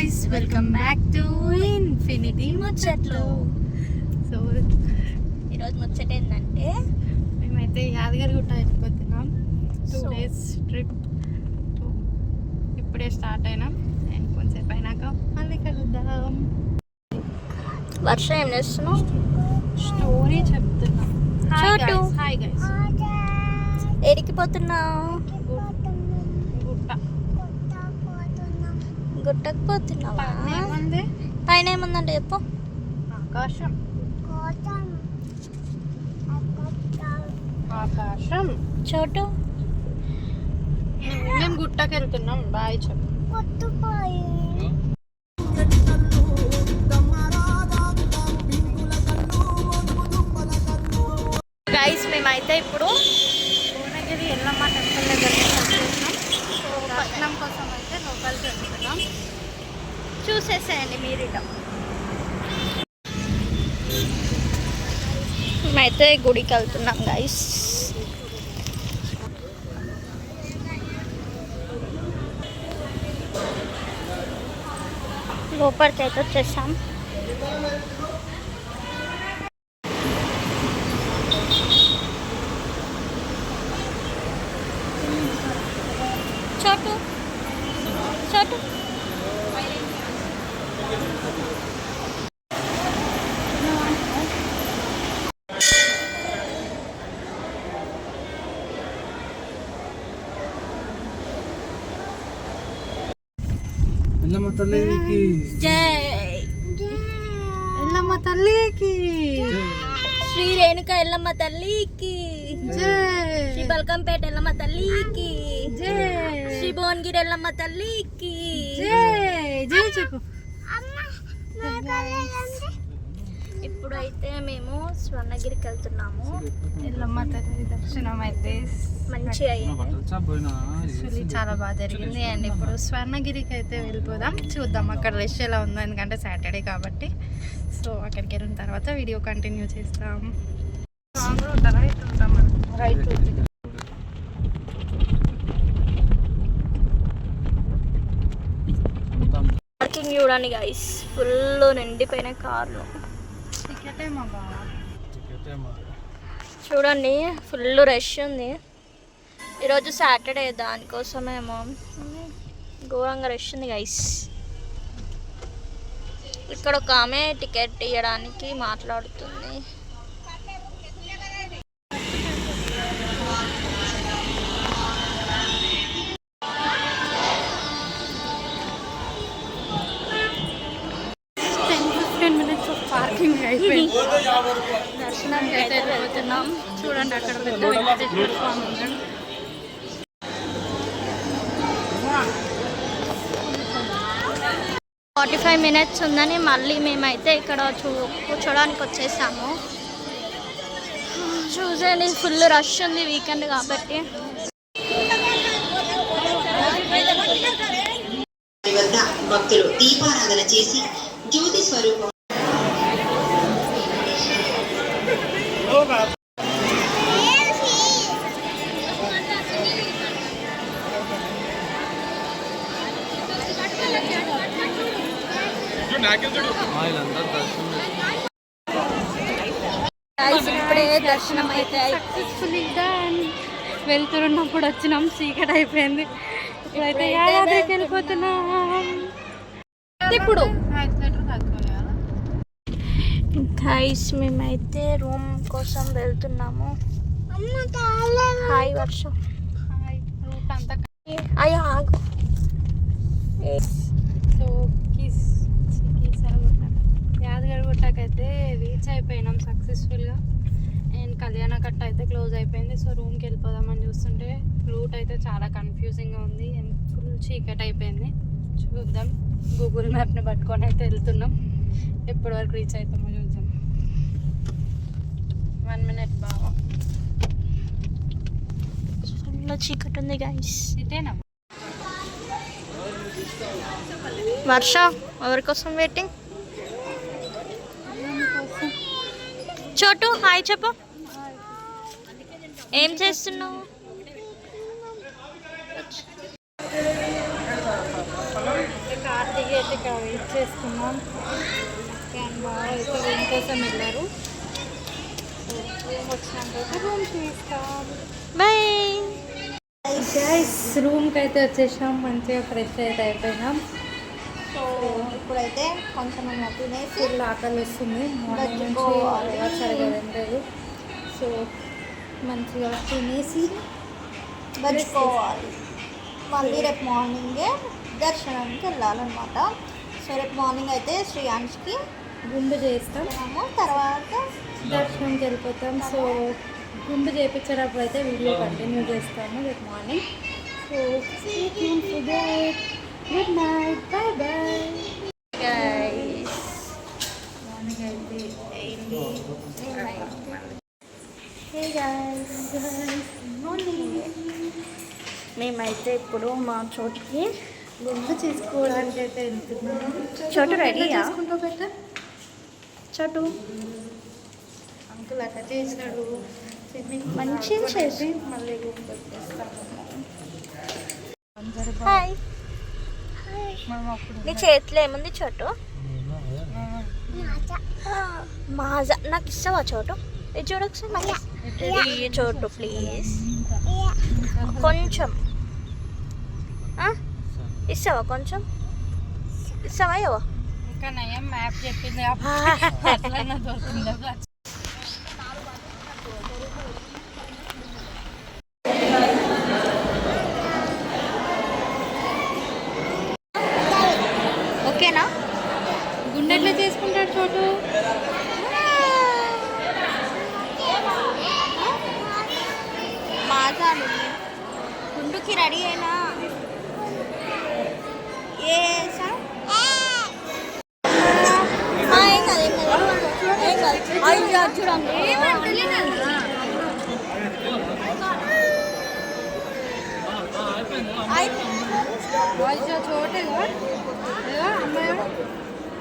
Guys, welcome back to infinity ముచ్చట్లు. So ఈరోజు ముచ్చట ఏంటంటే మేమైతే యాదగిరిగుట్ట వెళ్ళిపోతున్నాం. 2 days ట్రిప్. ఇప్పుడే స్టార్ట్ అయినాం అండ్ కొంచెంసేపు అయినాక మళ్ళీ కలుద్దాం. వర్షం ఏం చేస్తున్నావు? స్టోరీ చెప్తున్నాం. Hi guys. ఏడికి పోతున్నావు? గుట్టకు పోతున్నావా? పైన ఏముందంటే చెప్పు. ఆకాశం. చోటు మేము గుట్టకి వెళ్తున్నాం. బాయ్ చెప్పు. గైస్, మేమైతే ఇప్పుడు భువనగిరి ఎల్లమ్మ టెంపుల్ దగ్గరికి వచ్చేసినాం. దర్శనం కోసం అయితే లోపలికి వెళ్తున్నాం. చూసేసేయండి మీరు ఇట. మేమైతే గుడికి వెళ్తున్నాం గైస్. లోపలికి అయితే వచ్చేసాం. చోటు చోటు ఎల్లమ్మ తల్లికి జై. ఎల్లమ్మ తల్లికి శ్రీ రేణుక ఎల్లమ్మ తల్లికి జై. శ్రీ బల్కంపేట ఎల్లమ్మ తల్లికి జై. శ్రీ భువనగిరి ఎల్లమ్మ తల్లికి జై. జై చెప్పు. ఇప్పుడైతే మేము స్వర్ణగిరికి వెళ్తున్నాము. ఎల్లమ్మ తల్లి దర్శనం అయితే మంచిగా అయ్యింది. చాలా బాగా జరిగింది. అండ్ ఇప్పుడు స్వర్ణగిరికి అయితే వెళ్ళిపోదాం. చూద్దాం అక్కడ రష్ ఎలా ఉందో, ఎందుకంటే సాటర్డే కాబట్టి. సో అక్కడికి వెళ్ళిన తర్వాత వీడియో కంటిన్యూ చేస్తాం. రైట్ ఉంటాం. రైట్ పార్కింగ్ చూడండి గైస్, ఫుల్ నిండిపోయిన కార్లు. చూడండి ఫుల్ రష్ ఉంది. ఈరోజు సాటర్డే, దానికోసమేమో ఘోరంగా రష్ ఉంది గైస్. ఇక్కడ ఒక ఆమె టికెట్ ఇవ్వడానికి మాట్లాడుతుంది. పార్కింగ్ అయిపోయింది. దర్శనానికి అయితే వెళ్ళిపోతున్నాం. చూడండి అక్కడ పెద్ద వెంకటేశ్వర స్వామి ఉన్నాడు. 45 minutes ఉందని మళ్ళీ మేమైతే ఇక్కడ కూర్చోడానికి వచ్చేసాము. చూసేది ఫుల్ రష్ ఉంది, వీకెండ్ కాబట్టి. భక్తులు దీపారాధన చేసి జ్యోతి స్వరూపం ఇప్పుడే దర్శనం అయితే సక్సెస్ఫుల్గా వెళ్తున్నప్పుడు వచ్చినాం. చీకటి అయిపోయింది. ఇప్పుడైతే యాదాద్రికి వెళ్ళిపోతున్నాం. ఇప్పుడు గైస్, మేమైతే రూమ్ కోసం వెళ్తున్నాము. హాయ్ వర్షం. రూట్ అంతా అయ్యో ఆగు. సో యాదగిరిగుట్టకైతే రీచ్ అయిపోయినాం సక్సెస్ఫుల్గా. అండ్ కళ్యాణకట్ట అయితే క్లోజ్ అయిపోయింది. సో రూమ్కి వెళ్ళిపోదామని చూస్తుంటే రూట్ అయితే చాలా కన్ఫ్యూజింగ్గా ఉంది అండ్ ఫుల్ చీకటి అయిపోయింది. చూద్దాం, గూగుల్ మ్యాప్ని పట్టుకొని అయితే వెళ్తున్నాం. ఎప్పటి వరకు రీచ్ అవుతామో చూద్దాం. 1 minute బాగా. ఫుల్ చీకటి ఉంది గైస్. ఇదేనా వర్ష? ఎవరి కోసం వెయిటింగ్? చోటు హాయ్ చెప్పు. ఏం చేస్తున్నావు? కార్ దిగేసి అయితే ఇక్కడ వెయిట్ చేస్తున్నాం. అండ్ బాగా అయితే రూమ్ కోసం వెళ్ళారు. సో రూమ్ వచ్చినాకైతే రూమ్ చూస్తాం. బాయ్ గైస్ రూమ్కి అయితే వచ్చేసాం. మంచిగా ఫ్రెష్ అయితే అయిపోయినాం. సో ఇప్పుడైతే కొంచెం తినేసి ఫుల్ ఆకలి వస్తుంది. మార్నింగ్ నుంచి ఎవరు సరిగా తినలేదు. సో మంచిగా తినేసి బచ్చుకోవాలి. మళ్ళీ రేపు మార్నింగే దర్శనానికి వెళ్ళాలన్నమాట. సో రేపు మార్నింగ్ అయితే శ్రీయాంష్కి గుండు చేస్తాం. తర్వాత దర్శనంకి వెళ్ళిపోతాం. సో గుండు చేయించేటప్పుడు అయితే వీడియో కంటిన్యూ చేస్తాము రేపు morning. So good night, bye bye. Morning అయితే అయింది. హే గైస్, మేమైతే ఇప్పుడు మా చోటుకి గుండు చేసుకోవడానికి అయితే వెళ్తున్నాం. చోటు రెడీయా? చేసుకుంటూ పెట్టా చోటు అంకుల్ అట్లా చేసినాడు. మంచిగా చేసి మళ్ళీ రూమ్కి వచ్చేస్తాము. హాయ్. మనం అప్పుడు నీ చేతిలో ఏముంది చోటు? మాజా నాకు ఇస్తావా చోటు? ఇది చూడొకసారి. ఈ చోటు ప్లీజ్ కొంచెం ఇస్తావా? కొంచెం ఇస్తావా? ఏవో ఇంకా నయం మ్యాప్ చెప్పింది ఎట్లన్నా దొరుకుతుందో. ఓకేనా? గుండె ఎట్లా చేసుకుంటాడు చోటు? మాజా గుండుకి రెడీ అయినా చోటేగా అమ్మాయి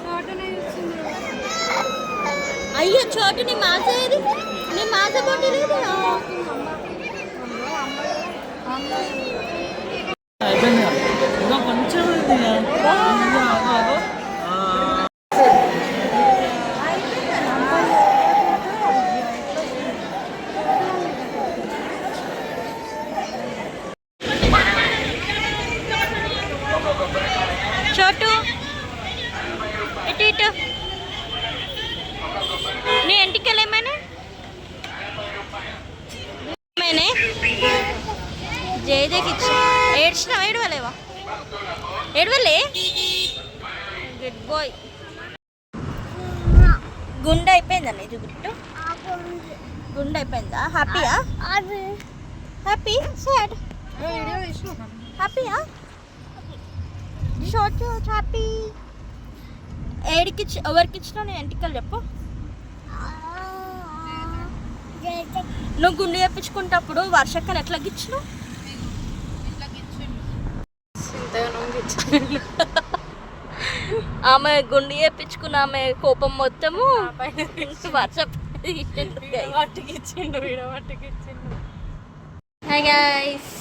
చోటనే ఇచ్చింది. అయ్యో చోటు నీ మాజా ఏది? నీ మాజా పోటీ లేదు. ఇంకా కొంచెం చోటు ఇటు ఇటు. నీ ఇంటికి ఏమైనా జయదేకి ఇచ్చి ఏడ్చినావా? ఏడవలేవా? ఏడవలే? Good bye. గుండె అయిపోయిందా నీది? గుండె అయిపోయిందా? హ్యాపీయా? హ్యాపీ? సాడ్? హ్యాపీయా? Short happy. ఏడికి ఎవరికి ఇచ్చినావు నీ ఎంటికలు చెప్పు. నువ్వు గుండె చెప్పించుకుంటప్పుడు వర్షక్కని ఎట్లా గిచ్చినావు? ఆమె గుండె చెప్పించుకున్న ఆమె కోపం మొత్తము వర్షం వాటికిచ్చిండు, వాటికిచ్చిండు. హాయ్ గైస్,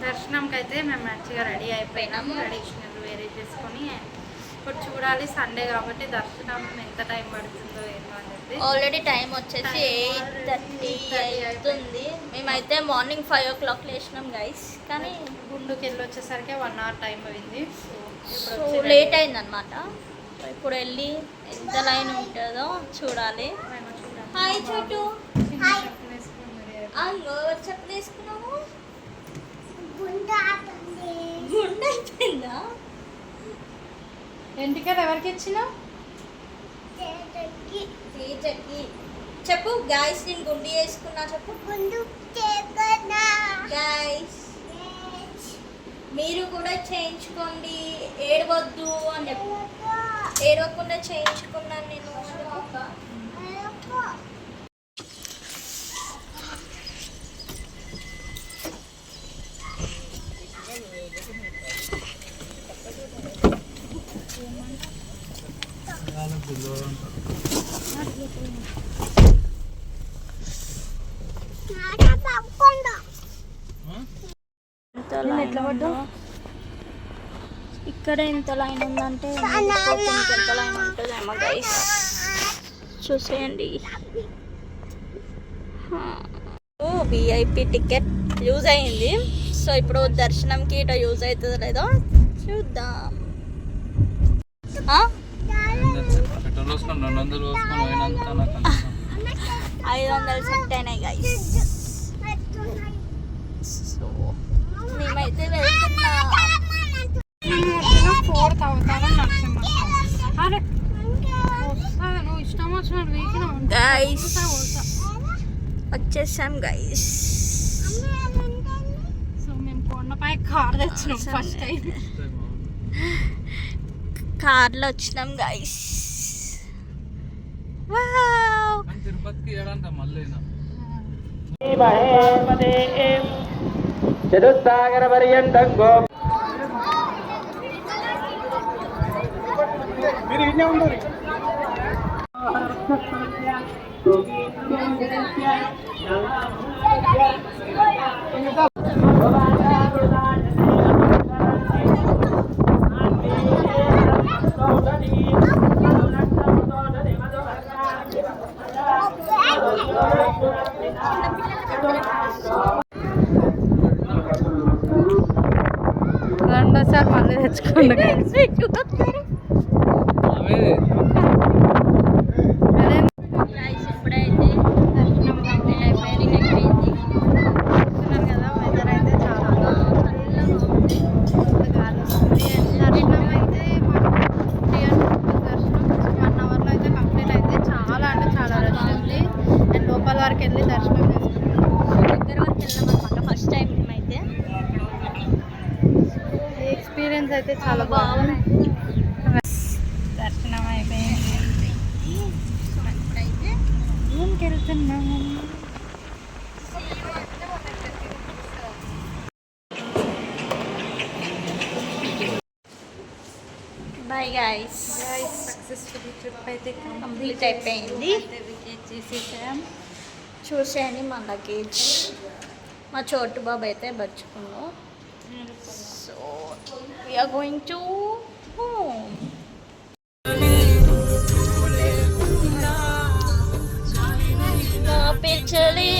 దర్శనంకి అయితే మేము మంచిగా రెడీ అయిపోయినాము. ట్రెడిషనల్ వేరే చేసుకొని ఇప్పుడు చూడాలి. సండే కాబట్టి దర్శనం ఎంత టైం పడుతుందో ఏంటో అని చెప్పి. ఆల్రెడీ టైం వచ్చేసి 8:30 అవుతుంది. మేమైతే మార్నింగ్ 5 o'clock లేచినాం గైస్. కానీ గుండుకి వెళ్ళి వచ్చేసరికి 1 hour టైం అయింది. సో లేట్ అయిందనమాట. ఇప్పుడు వెళ్ళి ఎంత లైన్ ఉంటుందో చూడాలి. హాయ్ చోటు. చెప్పు తీసుకున్నాము. గుండె అయిపోయిందా? ఎంటికలు ఎవరికి ఇచ్చినావు? చెప్పు గాయస్, నేను గుండి వేసుకున్నా చెప్పు. గాయస్ మీరు కూడా చేయించుకోండి, ఏడవద్దు అని చెప్పు. ఏడవకుండా చేయించుకున్నాను నేను. ఇక్కడ ఎంత లైన్ ఉందంటే ఎంత లైన్ ఉంటుందేమో గైస్, చూసేయండి. విఐపి టికెట్ యూజ్ అయింది, సో ఇప్పుడు దర్శనంకి ఇట యూజ్ అవుతుందో లేదో చూద్దాం. పెట్రోల్ పోసుకొని 200 పోసుకొని పోయినంత నాకు అనిపిస్తుంది. 500 సెట్ అయినాయి గైస్. సో మేమైతే వెళ్తున్నాం. 4 తాగుతారని నచ్చింది. అరే నువ్వు ఇష్టం వచ్చిన గైస్ వచ్చేసాం గైస్. సో మేము కొండపై కార్ తెచ్చినాం ఫస్ట్ టైం. కార్లో వచ్చినాం గైస్. తిరుపతికి ఏడంట మళ్ళీ చతుస్సాగర పర్యంతం గో మీరు ఇన్నే ఉండరు. రెండోసారి మళ్ళీ తెచ్చుకోండి. ఇప్పుడైతే దర్శనం కంప్లీట్ అయిపోయింది. చూస్తున్నారు కదా, వెదర్ అయితే చాలా గాలి వస్తుంది. దర్శనం అయితే 3 దర్శనం 1 అవర్లో అయితే కంప్లీట్ అయితే చాలా అంటే చాలా రష్ ఉంది. అండ్ లోపల వరకు వెళ్ళి దర్శనం చేసుకున్నాం. దగ్గర వరకు వెళ్ళాం అనమాట ఫస్ట్ టైం మేమైతే. ఈ ఎక్స్పీరియన్స్ అయితే చాలా బాగుంది. దర్శనం అయిపోయింది. ఇప్పుడైతే రూమ్కి వెళ్తున్నాము. Bye guys. సక్సెస్ఫుల్ ట్రిప్ అయితే కంప్లీట్ అయిపోయింది. వికెట్ చేసేసాం. చూసేయండి మా లగేజ్. మా చోటు బాబు అయితే బచ్చుకున్నాం. So we are going to home. पे चले